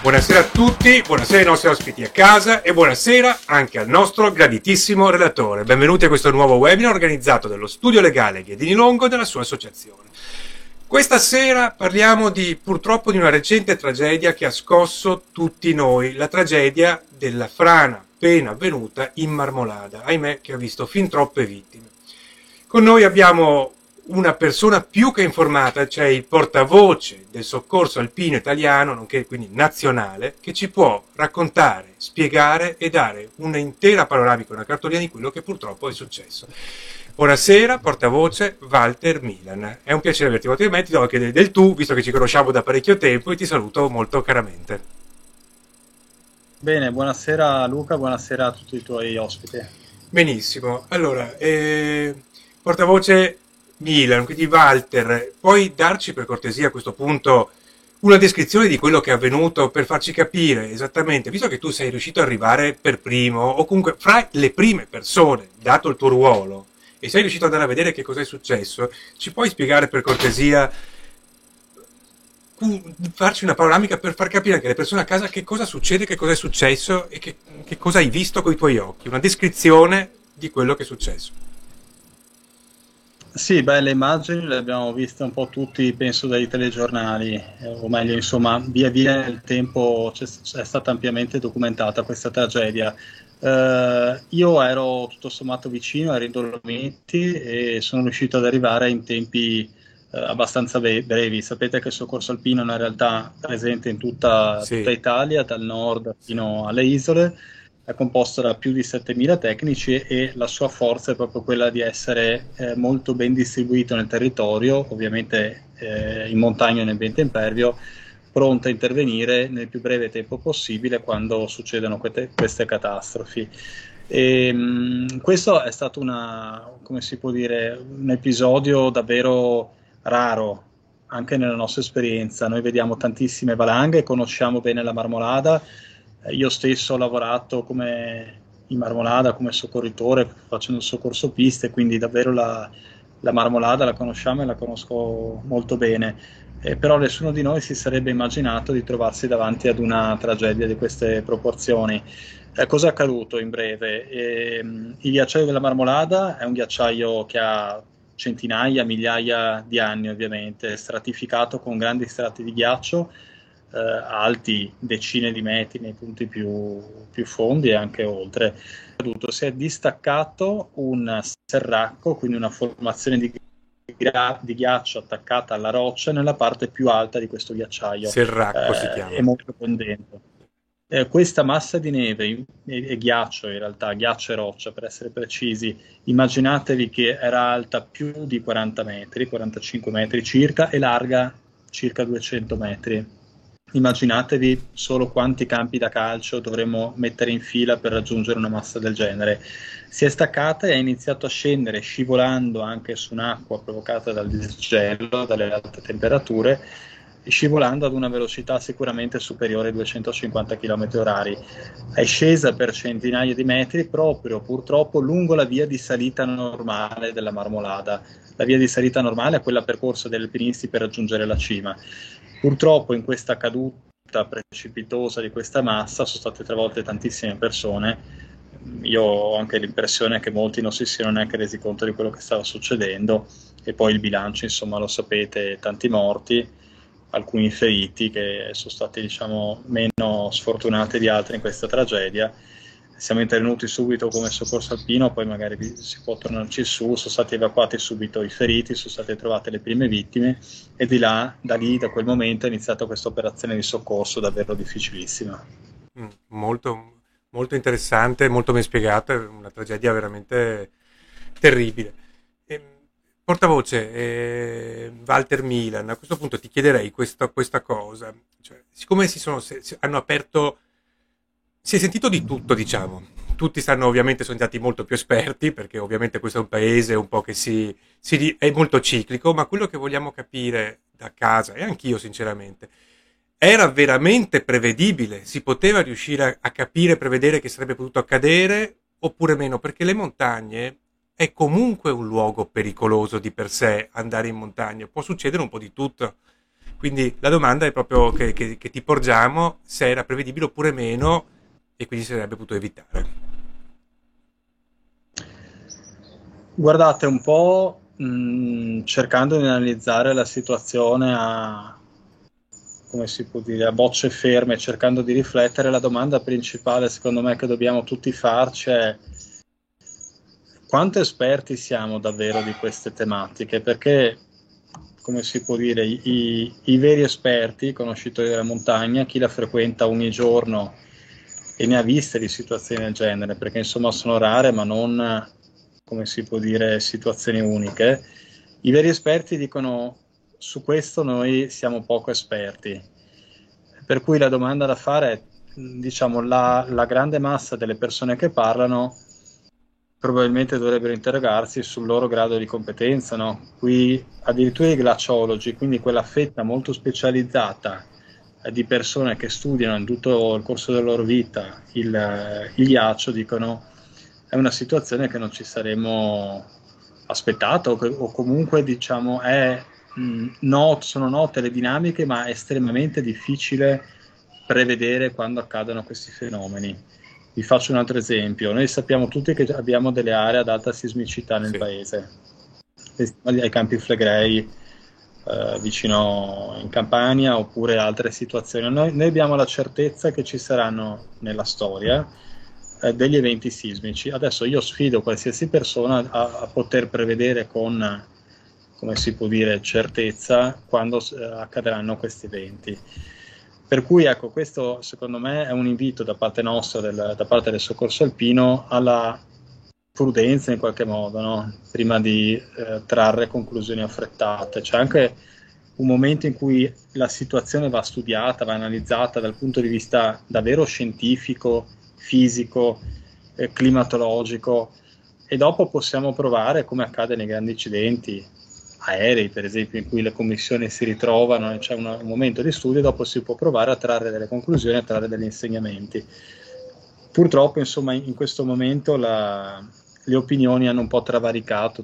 Buonasera a tutti, buonasera ai nostri ospiti a casa e buonasera anche al nostro graditissimo relatore. Benvenuti a questo nuovo webinar organizzato dallo Studio Legale Ghedini Longo e dalla sua associazione. Questa sera parliamo purtroppo di una recente tragedia che ha scosso tutti noi, la tragedia della frana appena avvenuta in Marmolada, ahimè, che ha visto fin troppe vittime. Con noi abbiamo una persona più che informata, cioè il portavoce del soccorso alpino italiano, nonché quindi nazionale, che ci può raccontare, spiegare e dare un'intera panoramica, una cartolina di quello che purtroppo è successo. Buonasera, portavoce Walter Milan. È un piacere averti qua. Ti do anche del tu, visto che ci conosciamo da parecchio tempo, e ti saluto molto caramente. Bene, buonasera Luca, buonasera a tutti i tuoi ospiti. Benissimo. Allora, portavoce Milan, quindi Walter, puoi darci per cortesia a questo punto una descrizione di quello che è avvenuto per farci capire esattamente, visto che tu sei riuscito ad arrivare per primo o comunque fra le prime persone, dato il tuo ruolo, e sei riuscito ad andare a vedere che cosa è successo, ci puoi spiegare per cortesia, farci una panoramica per far capire anche alle persone a casa che cosa succede, che cosa è successo e che cosa hai visto con i tuoi occhi, una descrizione di quello che è successo. Sì, le immagini le abbiamo viste un po' tutti, penso, dai telegiornali, o meglio, insomma, via via nel tempo è stata ampiamente documentata questa tragedia. Io ero tutto sommato vicino, ero in Dolomiti e sono riuscito ad arrivare in tempi abbastanza brevi. Sapete che il soccorso alpino è una realtà presente in tutta Italia, dal nord fino alle isole. È composto da più di 7.000 tecnici e la sua forza è proprio quella di essere molto ben distribuito nel territorio, ovviamente in montagna e nell'ambiente impervio, pronto a intervenire nel più breve tempo possibile quando succedono queste catastrofi. Questo è stato come si può dire, un episodio davvero raro anche nella nostra esperienza. Noi vediamo tantissime valanghe, conosciamo bene la Marmolada. Io stesso ho lavorato in Marmolada come soccorritore facendo soccorso piste, quindi davvero la Marmolada la conosciamo e la conosco molto bene, però nessuno di noi si sarebbe immaginato di trovarsi davanti ad una tragedia di queste proporzioni. Cosa è accaduto in breve? Il ghiacciaio della Marmolada è un ghiacciaio che ha centinaia, migliaia di anni, ovviamente, stratificato con grandi strati di ghiaccio alti decine di metri nei punti più fondi e anche oltre. Si è distaccato un serracco, quindi una formazione di ghiaccio attaccata alla roccia nella parte più alta di questo ghiacciaio. Serracco si chiama. È molto fondente. Questa massa di neve e ghiaccio, in realtà ghiaccio e roccia per essere precisi, immaginatevi che era alta più di 40 metri, 45 metri circa, e larga circa 200 metri. Immaginatevi solo quanti campi da calcio dovremmo mettere in fila per raggiungere una massa del genere. Si è staccata e ha iniziato a scendere, scivolando anche su un'acqua provocata dal disgelo, dalle alte temperature, e scivolando ad una velocità sicuramente superiore ai 250 km/h. È scesa per centinaia di metri proprio, purtroppo, lungo la via di salita normale della Marmolada. La via di salita normale è quella percorsa dagli alpinisti per raggiungere la cima. Purtroppo in questa caduta precipitosa di questa massa sono state travolte tantissime persone. Io ho anche l'impressione che molti non si siano neanche resi conto di quello che stava succedendo, e poi il bilancio, insomma, lo sapete, tanti morti, alcuni feriti che sono stati, diciamo, meno sfortunati di altri in questa tragedia. Siamo intervenuti subito come soccorso alpino, poi magari si può tornarci su. Sono stati evacuati subito i feriti, sono state trovate le prime vittime, e da quel momento è iniziata questa operazione di soccorso davvero difficilissima. Molto, molto interessante, molto ben spiegata, una tragedia veramente terribile. Portavoce Walter Milan, a questo punto ti chiederei questa cosa, cioè, siccome hanno aperto. Si è sentito di tutto, diciamo. Tutti sono stati molto più esperti, perché ovviamente questo è un paese un po' che è molto ciclico, ma quello che vogliamo capire da casa, e anch'io sinceramente, era veramente prevedibile? Si poteva riuscire a capire, prevedere che sarebbe potuto accadere, oppure meno? Perché le montagne è comunque un luogo pericoloso di per sé, andare in montagna. Può succedere un po' di tutto. Quindi la domanda è proprio che ti porgiamo se era prevedibile oppure meno e quindi si sarebbe potuto evitare. Guardate, un po' cercando di analizzare la situazione come si può dire, a bocce ferme, cercando di riflettere, la domanda principale, secondo me, che dobbiamo tutti farci è: quanto esperti siamo davvero di queste tematiche? Perché, come si può dire, i veri esperti, i conoscitori della montagna, chi la frequenta ogni giorno e ne ha viste di situazioni del genere, perché insomma sono rare, ma non, come si può dire, situazioni uniche. I veri esperti dicono: su questo noi siamo poco esperti. Per cui la domanda da fare è, diciamo, la grande massa delle persone che parlano probabilmente dovrebbero interrogarsi sul loro grado di competenza, no? Qui addirittura i glaciologi, quindi quella fetta molto specializzata di persone che studiano in tutto il corso della loro vita il ghiaccio, dicono: è una situazione che non ci saremmo aspettato, o comunque diciamo sono note le dinamiche, ma è estremamente difficile prevedere quando accadono questi fenomeni. Vi faccio un altro esempio: noi sappiamo tutti che abbiamo delle aree ad alta sismicità nel Sì, paese, ai Campi Flegrei, vicino in Campania, oppure altre situazioni. Noi abbiamo la certezza che ci saranno nella storia degli eventi sismici. Adesso io sfido qualsiasi persona a poter prevedere con, come si può dire, certezza quando accadranno questi eventi. Per cui ecco, questo secondo me è un invito da parte nostra, da parte del soccorso alpino, alla prudenza in qualche modo, no? Prima di trarre conclusioni affrettate. C'è anche un momento in cui la situazione va studiata, va analizzata dal punto di vista davvero scientifico, fisico, climatologico, e dopo possiamo provare, come accade nei grandi incidenti aerei, per esempio, in cui le commissioni si ritrovano e c'è un momento di studio, dopo si può provare a trarre delle conclusioni, a trarre degli insegnamenti. Purtroppo, insomma, in questo momento le opinioni hanno un po' travaricato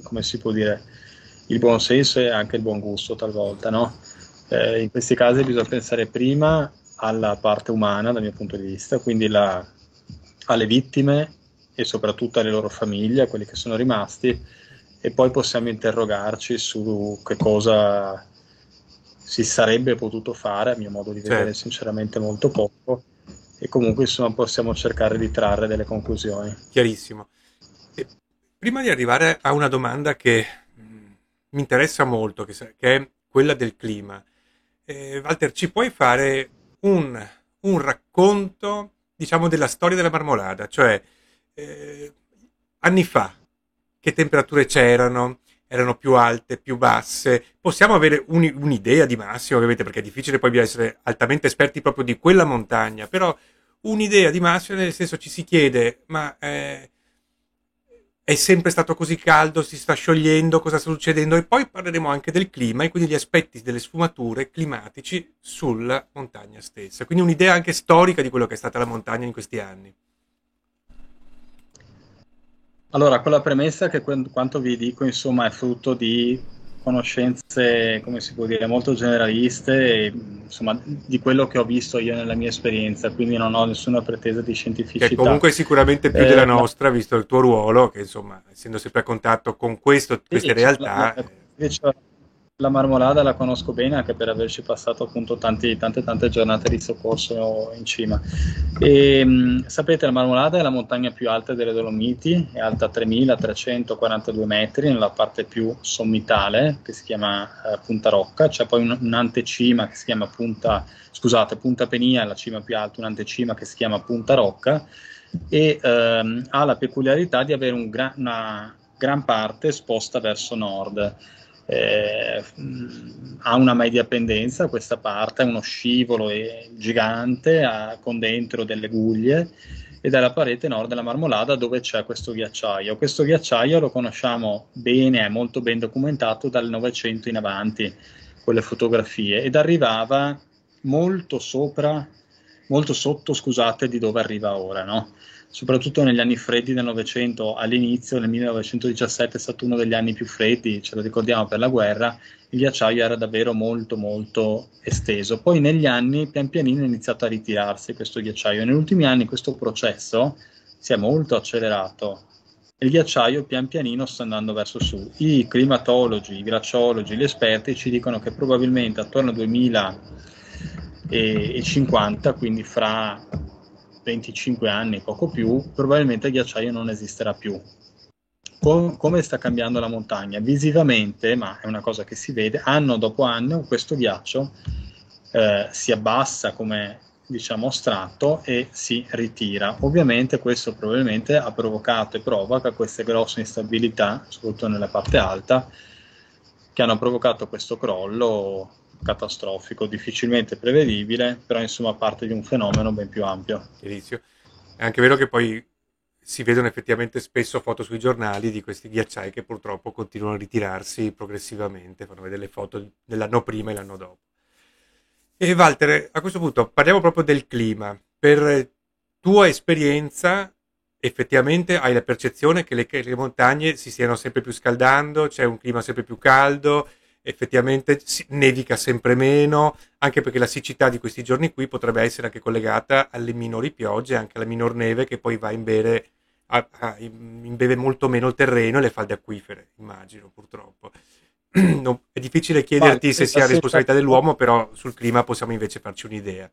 come si può dire, il buon senso e anche il buon gusto talvolta, no? In questi casi bisogna pensare prima alla parte umana, dal mio punto di vista, quindi alle vittime e soprattutto alle loro famiglie, a quelli che sono rimasti, e poi possiamo interrogarci su che cosa si sarebbe potuto fare, a mio modo di vedere certo, sinceramente molto poco, e comunque insomma possiamo cercare di trarre delle conclusioni. chiarissimo. E prima di arrivare a una domanda che mi interessa molto, che è quella del clima, Walter, ci puoi fare un racconto, diciamo, della storia della marmolada? Cioè, eh, anni fa, che temperature c'erano? Erano più alte, più basse? Possiamo avere un'idea di massimo, ovviamente, perché è difficile poi essere altamente esperti proprio di quella montagna, però un'idea di massimo, nel senso ci si chiede, ma è sempre stato così caldo, si sta sciogliendo, cosa sta succedendo? E poi parleremo anche del clima e quindi gli aspetti delle sfumature climatici sulla montagna stessa. Quindi un'idea anche storica di quello che è stata la montagna in questi anni. Allora, con la premessa che quanto vi dico, insomma, è frutto di conoscenze, come si può dire, molto generaliste, e, insomma, di quello che ho visto io nella mia esperienza, quindi non ho nessuna pretesa di Che scientificità. comunque è sicuramente più della Ma nostra, visto il tuo ruolo, che insomma, essendo sempre a contatto con queste sì, realtà, invece la Marmolada la conosco bene anche per averci passato appunto tante giornate di soccorso in cima. E, sapete, la Marmolada è la montagna più alta delle Dolomiti, è alta 3342 metri nella parte più sommitale, che si chiama Punta Rocca. C'è poi un'antecima che si chiama Punta Penia, la cima più alta, un'antecima che si chiama Punta Rocca, e ha la peculiarità di avere una gran parte esposta verso nord. Ha una media pendenza questa parte, uno scivolo gigante, con dentro delle guglie, ed è la parete nord della Marmolada dove c'è questo ghiacciaio. Questo ghiacciaio lo conosciamo bene, è molto ben documentato dal Novecento in avanti con le fotografie, ed arrivava molto sopra molto sotto, scusate, di dove arriva ora, no? Soprattutto negli anni freddi del Novecento, all'inizio, nel 1917 è stato uno degli anni più freddi, ce lo ricordiamo per la guerra, il ghiacciaio era davvero molto molto esteso. Poi negli anni pian pianino è iniziato a ritirarsi questo ghiacciaio e negli ultimi anni questo processo si è molto accelerato. Il ghiacciaio pian pianino sta andando verso su. I climatologi, i glaciologi, gli esperti ci dicono che probabilmente attorno al 2050, quindi fra 25 anni, poco più, probabilmente il ghiacciaio non esisterà più. Come sta cambiando la montagna? Visivamente, ma è una cosa che si vede, anno dopo anno questo ghiaccio si abbassa come diciamo strato e si ritira. Ovviamente questo probabilmente ha provocato e provoca queste grosse instabilità, soprattutto nella parte alta, che hanno provocato questo crollo catastrofico, difficilmente prevedibile, però insomma parte di un fenomeno ben più ampio. Chiarissimo. È anche vero che poi si vedono effettivamente spesso foto sui giornali di questi ghiacciai che purtroppo continuano a ritirarsi progressivamente, fanno vedere le foto dell'anno prima e l'anno dopo. E Walter, a questo punto parliamo proprio del clima. Per tua esperienza, effettivamente hai la percezione che le montagne si stiano sempre più scaldando, c'è un clima sempre più caldo, effettivamente nevica sempre meno, anche perché la siccità di questi giorni qui potrebbe essere anche collegata alle minori piogge, anche alla minor neve che poi va a imbeve molto meno il terreno e le falde acquifere, immagino, purtroppo. No, è difficile chiederti se sia responsabilità dell'uomo, però sul clima possiamo invece farci un'idea.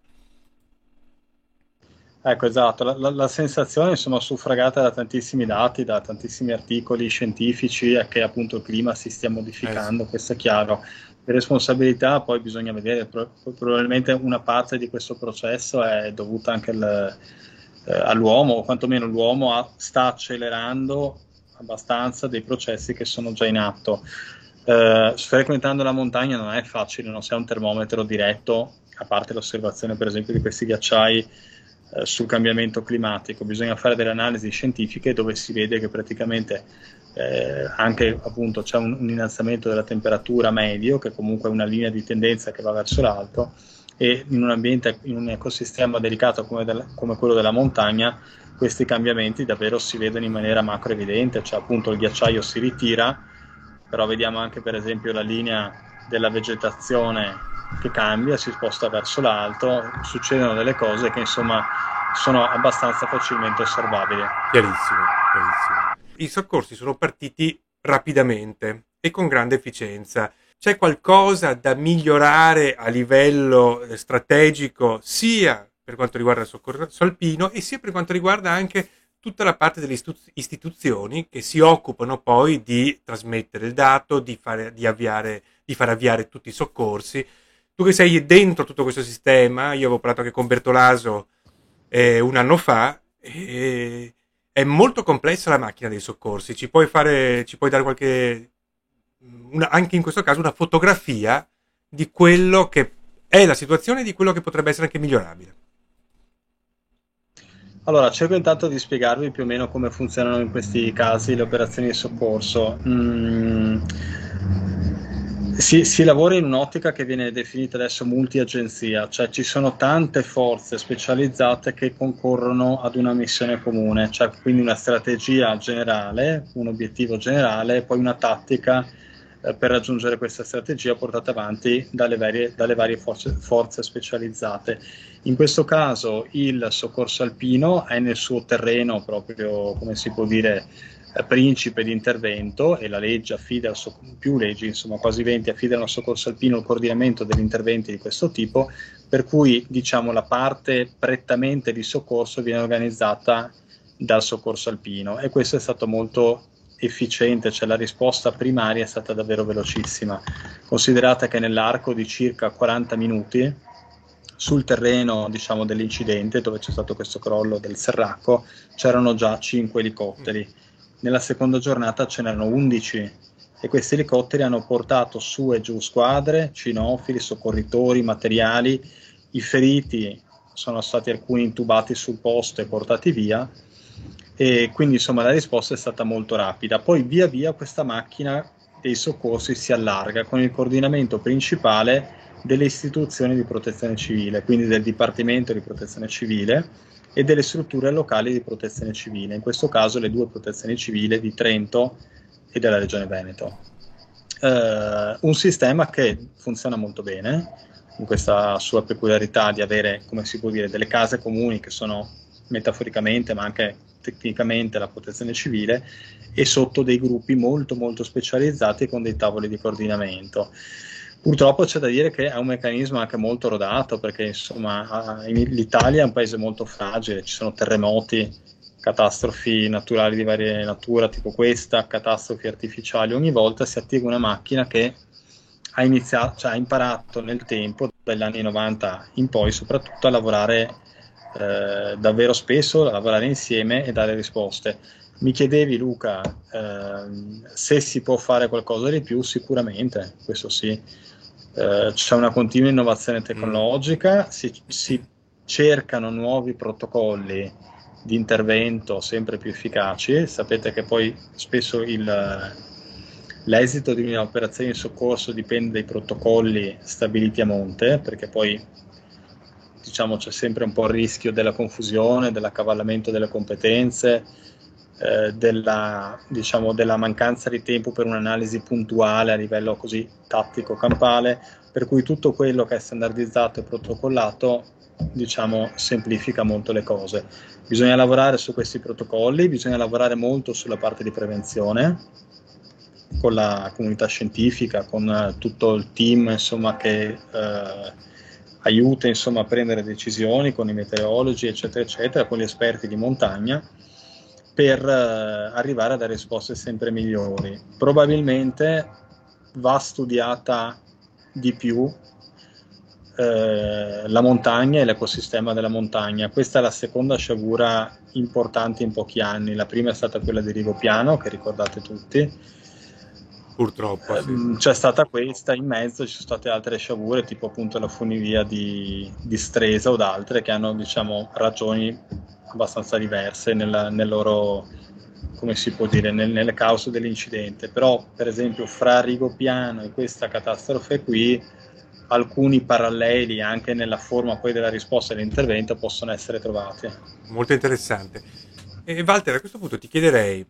Ecco, esatto, la sensazione insomma suffragata da tantissimi dati, da tantissimi articoli scientifici è che appunto il clima si stia modificando, Sì. questo è chiaro. Le responsabilità poi bisogna vedere, probabilmente una parte di questo processo è dovuta anche all'uomo, o quantomeno l'uomo sta accelerando abbastanza dei processi che sono già in atto. Frequentando la montagna non è facile, non si ha un termometro diretto, a parte l'osservazione per esempio di questi ghiacciai sul cambiamento climatico. Bisogna fare delle analisi scientifiche dove si vede che praticamente anche appunto c'è un innalzamento della temperatura medio, che comunque è una linea di tendenza che va verso l'alto, e in un ambiente, in un ecosistema delicato come quello della montagna, questi cambiamenti davvero si vedono in maniera macro evidente, cioè appunto il ghiacciaio si ritira, però vediamo anche per esempio la linea della vegetazione che cambia, si sposta verso l'alto, succedono delle cose che insomma sono abbastanza facilmente osservabili. Chiarissimo, chiarissimo. I soccorsi sono partiti rapidamente e con grande efficienza. C'è qualcosa da migliorare a livello strategico sia per quanto riguarda il soccorso alpino e sia per quanto riguarda anche tutta la parte delle istituzioni che si occupano poi di trasmettere il dato, di far avviare tutti i soccorsi. Tu che sei dentro tutto questo sistema, io avevo parlato anche con Bertolaso un anno fa, è molto complessa la macchina dei soccorsi. Ci puoi dare anche in questo caso una fotografia di quello che è la situazione e di quello che potrebbe essere anche migliorabile. Allora, cerco intanto di spiegarvi più o meno come funzionano in questi casi le operazioni di soccorso. Si lavora in un'ottica che viene definita adesso multi-agenzia, cioè ci sono tante forze specializzate che concorrono ad una missione comune, cioè quindi una strategia generale, un obiettivo generale e poi una tattica per raggiungere questa strategia portata avanti dalle varie forze specializzate. In questo caso il soccorso alpino è nel suo terreno proprio, come si può dire, principe di intervento, e la legge affida, più leggi, insomma quasi 20, affidano al soccorso alpino il coordinamento degli interventi di questo tipo, per cui diciamo la parte prettamente di soccorso viene organizzata dal soccorso alpino, e questo è stato molto efficiente, cioè la risposta primaria è stata davvero velocissima. Considerate che nell'arco di circa 40 minuti sul terreno, diciamo, dell'incidente, dove c'è stato questo crollo del Serracco, c'erano già 5 elicotteri. Nella seconda giornata ce n'erano 11 e questi elicotteri hanno portato su e giù squadre, cinofili, soccorritori, materiali. I feriti sono stati alcuni intubati sul posto e portati via, e quindi insomma la risposta è stata molto rapida. Poi via via questa macchina dei soccorsi si allarga con il coordinamento principale delle istituzioni di protezione civile, quindi del Dipartimento di Protezione Civile e delle strutture locali di protezione civile, in questo caso le 2 protezioni civili di Trento e della Regione Veneto. Un sistema che funziona molto bene, in questa sua peculiarità di avere, come si può dire, delle case comuni che sono metaforicamente ma anche tecnicamente la protezione civile, e sotto dei gruppi molto molto specializzati con dei tavoli di coordinamento. Purtroppo c'è da dire che è un meccanismo anche molto rodato, perché insomma l'Italia è un paese molto fragile, ci sono terremoti, catastrofi naturali di varia natura tipo questa, catastrofi artificiali, ogni volta si attiva una macchina che ha imparato nel tempo, dagli anni 90 in poi, soprattutto a lavorare davvero spesso, a lavorare insieme e dare risposte. Mi chiedevi, Luca, se si può fare qualcosa di più. Sicuramente, questo sì. C'è una continua innovazione tecnologica, si cercano nuovi protocolli di intervento sempre più efficaci. Sapete che poi spesso l'esito di un'operazione di soccorso dipende dai protocolli stabiliti a monte, perché poi diciamo c'è sempre un po' il rischio della confusione, dell'accavallamento delle competenze, della mancanza di tempo per un'analisi puntuale a livello così tattico campale, per cui tutto quello che è standardizzato e protocollato diciamo semplifica molto le cose. Bisogna lavorare su questi protocolli, bisogna lavorare molto sulla parte di prevenzione con la comunità scientifica, con tutto il team insomma che aiuta insomma a prendere decisioni, con i meteorologi eccetera eccetera, con gli esperti di montagna, per arrivare a dare risposte sempre migliori. Probabilmente va studiata di più la montagna e l'ecosistema della montagna. Questa è la seconda sciagura importante in pochi anni. La prima è stata quella di Rigopiano, che ricordate tutti. Purtroppo sì. C'è stata questa, in mezzo ci sono state altre sciagure, tipo appunto la funivia di Stresa o d'altre, che hanno diciamo ragioni abbastanza diverse nel loro, come si può dire, nelle cause dell'incidente. Però per esempio fra Rigopiano e questa catastrofe qui alcuni paralleli anche nella forma poi della risposta all'intervento possono essere trovati. Molto interessante. E Walter, a questo punto ti chiederei,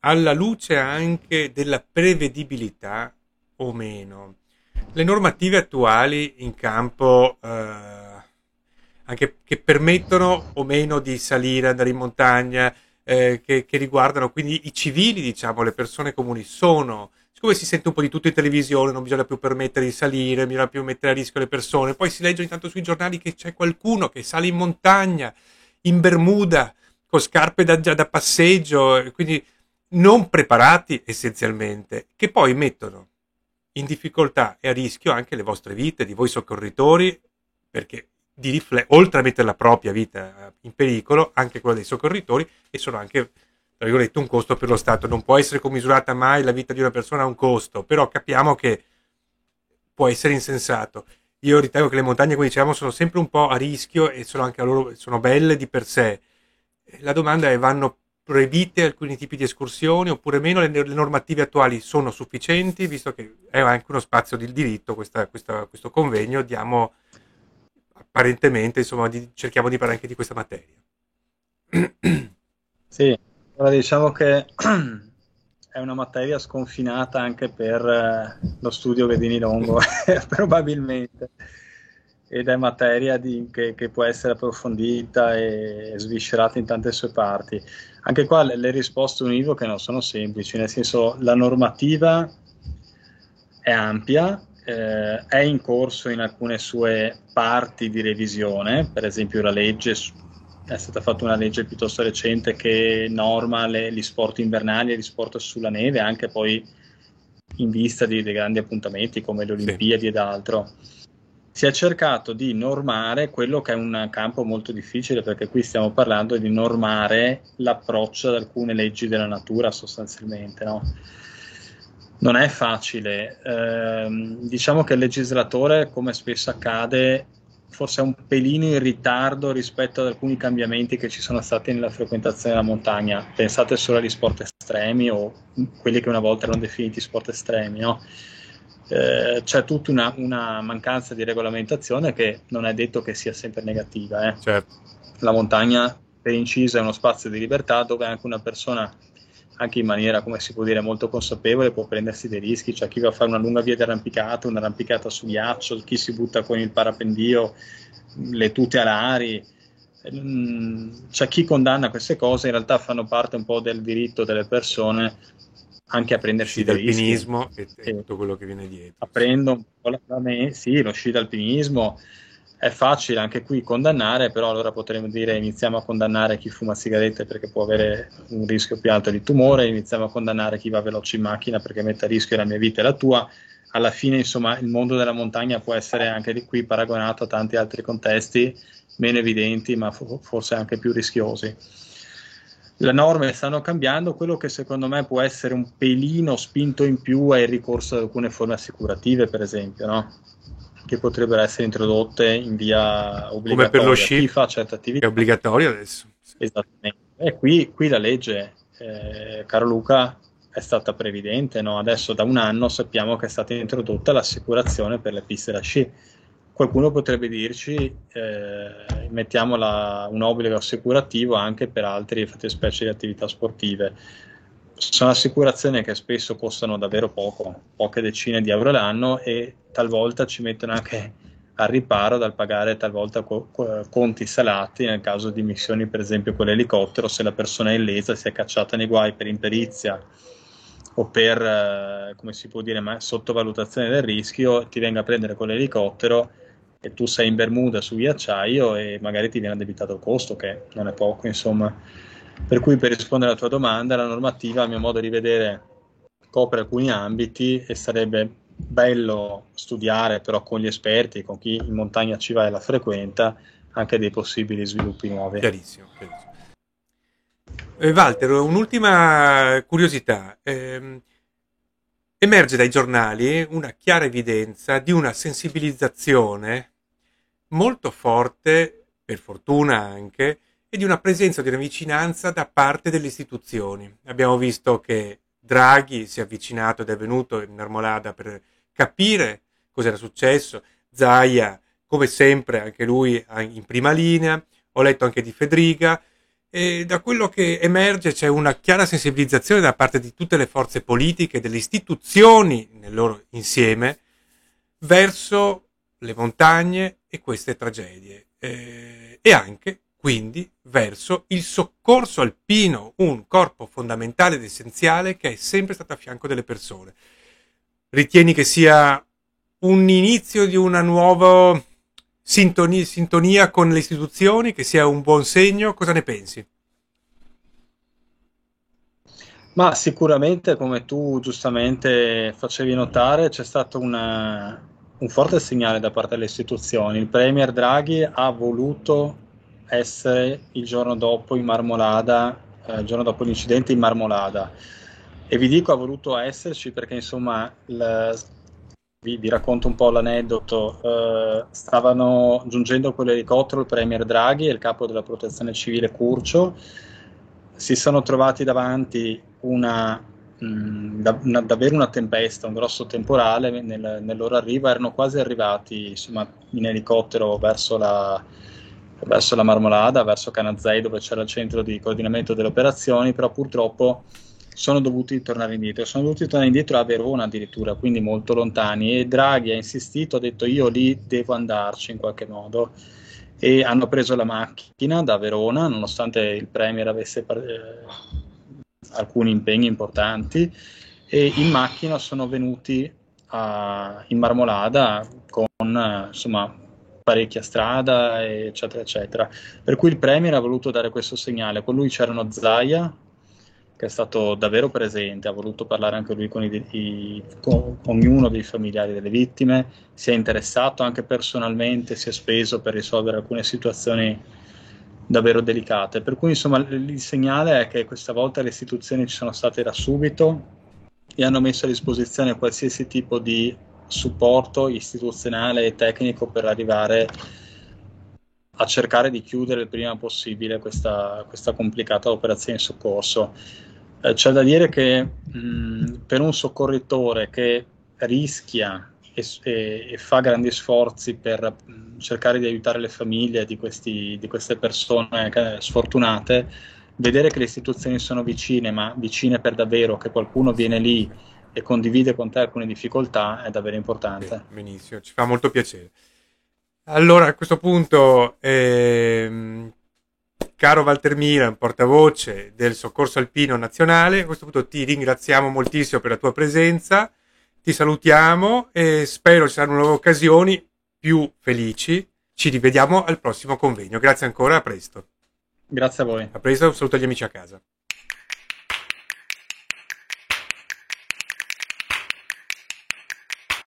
alla luce anche della prevedibilità o meno, le normative attuali in campo, anche che permettono o meno di salire, andare in montagna, che riguardano quindi i civili, diciamo, le persone comuni, siccome si sente un po' di tutto in televisione, non bisogna più permettere di salire, non bisogna più mettere a rischio le persone, poi si legge intanto sui giornali che c'è qualcuno che sale in montagna, in Bermuda, con scarpe da passeggio, quindi non preparati essenzialmente, che poi mettono in difficoltà e a rischio anche le vostre vite, di voi soccorritori, perché oltre a mettere la propria vita in pericolo, anche quella dei soccorritori, e sono anche, tra virgolette, un costo per lo Stato. Non può essere commisurata mai la vita di una persona a un costo, però capiamo che può essere insensato. Io ritengo che le montagne, come dicevamo, sono sempre un po' a rischio e sono anche a loro, sono belle di per sé. La domanda è: vanno proibite alcuni tipi di escursioni oppure meno? Le normative attuali sono sufficienti, visto che è anche uno spazio di diritto questo convegno, diamo apparentemente, insomma, cerchiamo di parlare anche di questa materia. Sì, allora diciamo che è una materia sconfinata anche per lo studio Ghedini Longo, probabilmente, ed è materia che può essere approfondita e sviscerata in tante sue parti. Anche qua le risposte univoche non sono semplici, nel senso la normativa è ampia, è in corso in alcune sue parti di revisione, per esempio la legge, è stata fatta una legge piuttosto recente che norma gli sport invernali e gli sport sulla neve, anche poi in vista dei grandi appuntamenti come le Olimpiadi ed altro. Si è cercato di normare quello che è un campo molto difficile, perché qui stiamo parlando di normare l'approccio ad alcune leggi della natura sostanzialmente, no? Non è facile. Diciamo che il legislatore, come spesso accade, forse è un pelino in ritardo rispetto ad alcuni cambiamenti che ci sono stati nella frequentazione della montagna. Pensate solo agli sport estremi o quelli che una volta erano definiti sport estremi, no? c'è tutta una mancanza di regolamentazione che non è detto che sia sempre negativa. Certo. La montagna, per inciso, è uno spazio di libertà dove anche una persona, anche in maniera, come si può dire, molto consapevole, può prendersi dei rischi. C'è chi va a fare una lunga via di arrampicata, un'arrampicata su ghiaccio, chi si butta con il parapendio, le tute alari. C'è chi condanna queste cose, in realtà fanno parte un po' del diritto delle persone anche a prendersi dei rischi. L'alpinismo e tutto quello che viene dietro. Aprendo un po' sì, lo sci d'alpinismo è facile anche qui condannare, però allora potremmo dire iniziamo a condannare chi fuma sigarette perché può avere un rischio più alto di tumore, iniziamo a condannare chi va veloce in macchina perché mette a rischio la mia vita e la tua. Alla fine, insomma, il mondo della montagna può essere anche di qui paragonato a tanti altri contesti meno evidenti, ma forse anche più rischiosi. Le norme stanno cambiando, quello che secondo me può essere un pelino spinto in più è il ricorso ad alcune forme assicurative, per esempio, no? Che potrebbero essere introdotte in via obbligatoria. Come per lo sci, chi fa certe attività. È obbligatorio adesso. Esattamente. E qui la legge, caro Luca, è stata previdente, no? Adesso da un anno sappiamo che è stata introdotta l'assicurazione per le piste da sci. Qualcuno potrebbe dirci mettiamo un obbligo assicurativo anche per altre fattispecie di attività sportive. Sono assicurazioni che spesso costano davvero poco, poche decine di euro l'anno, e talvolta ci mettono anche al riparo dal pagare talvolta conti salati nel caso di missioni, per esempio con l'elicottero, se la persona è illesa, si è cacciata nei guai per imperizia o per, come si può dire, sottovalutazione del rischio, ti venga a prendere con l'elicottero e tu sei in Bermuda su ghiacciaio e magari ti viene addebitato il costo, che non è poco, insomma. Per cui, per rispondere alla tua domanda, la normativa, a mio modo di vedere, copre alcuni ambiti e sarebbe bello studiare però con gli esperti, con chi in montagna ci va e la frequenta, anche dei possibili sviluppi nuovi. Chiarissimo. Walter, un'ultima curiosità. Emerge dai giornali una chiara evidenza di una sensibilizzazione molto forte, per fortuna anche, e di una presenza, di una vicinanza da parte delle istituzioni. Abbiamo visto che Draghi si è avvicinato ed è venuto in Marmolada per capire cosa era successo. Zaia, come sempre, anche lui in prima linea. Ho letto anche di Fedriga. E da quello che emerge c'è una chiara sensibilizzazione da parte di tutte le forze politiche, delle istituzioni nel loro insieme, verso le montagne e queste tragedie. E anche, quindi, verso il soccorso alpino, un corpo fondamentale ed essenziale che è sempre stato a fianco delle persone. Ritieni che sia un inizio di una nuova sintonia con le istituzioni, che sia un buon segno? Cosa ne pensi? Ma sicuramente, come tu giustamente facevi notare, c'è stato un forte segnale da parte delle istituzioni. Il Premier Draghi ha voluto essere il giorno dopo in Marmolada, il giorno dopo l'incidente in Marmolada. E vi dico ha voluto esserci perché, insomma, vi racconto un po' l'aneddoto. Stavano giungendo con l'elicottero il Premier Draghi e il capo della Protezione Civile Curcio. Si sono trovati davanti davvero una tempesta, un grosso temporale. Nel loro arrivo erano quasi arrivati, insomma, in elicottero verso la Marmolada, verso Canazei, dove c'era il centro di coordinamento delle operazioni, però purtroppo sono dovuti tornare indietro a Verona addirittura, quindi molto lontani, e Draghi ha insistito, ha detto io lì devo andarci in qualche modo, e hanno preso la macchina da Verona nonostante il Premier avesse alcuni impegni importanti, e in macchina sono venuti in Marmolada con insomma parecchia strada eccetera eccetera, per cui il Premier ha voluto dare questo segnale. Con lui c'erano Zaia, che è stato davvero presente, ha voluto parlare anche lui con ognuno dei familiari delle vittime, si è interessato anche personalmente, si è speso per risolvere alcune situazioni davvero delicate, per cui insomma il segnale è che questa volta le istituzioni ci sono state da subito e hanno messo a disposizione qualsiasi tipo di supporto istituzionale e tecnico per arrivare a cercare di chiudere il prima possibile questa complicata operazione di soccorso. C'è da dire che per un soccorritore che rischia e fa grandi sforzi per cercare di aiutare le famiglie di queste persone sfortunate, vedere che le istituzioni sono vicine, ma vicine per davvero, che qualcuno viene lì e condivide con te alcune difficoltà, è davvero importante. Benissimo, ci fa molto piacere. Allora, a questo punto, caro Walter Milan, portavoce del Soccorso Alpino Nazionale, a questo punto ti ringraziamo moltissimo per la tua presenza, ti salutiamo e spero ci saranno nuove occasioni più felici. Ci rivediamo al prossimo convegno. Grazie ancora, a presto. Grazie a voi. A presto, un saluto agli amici a casa.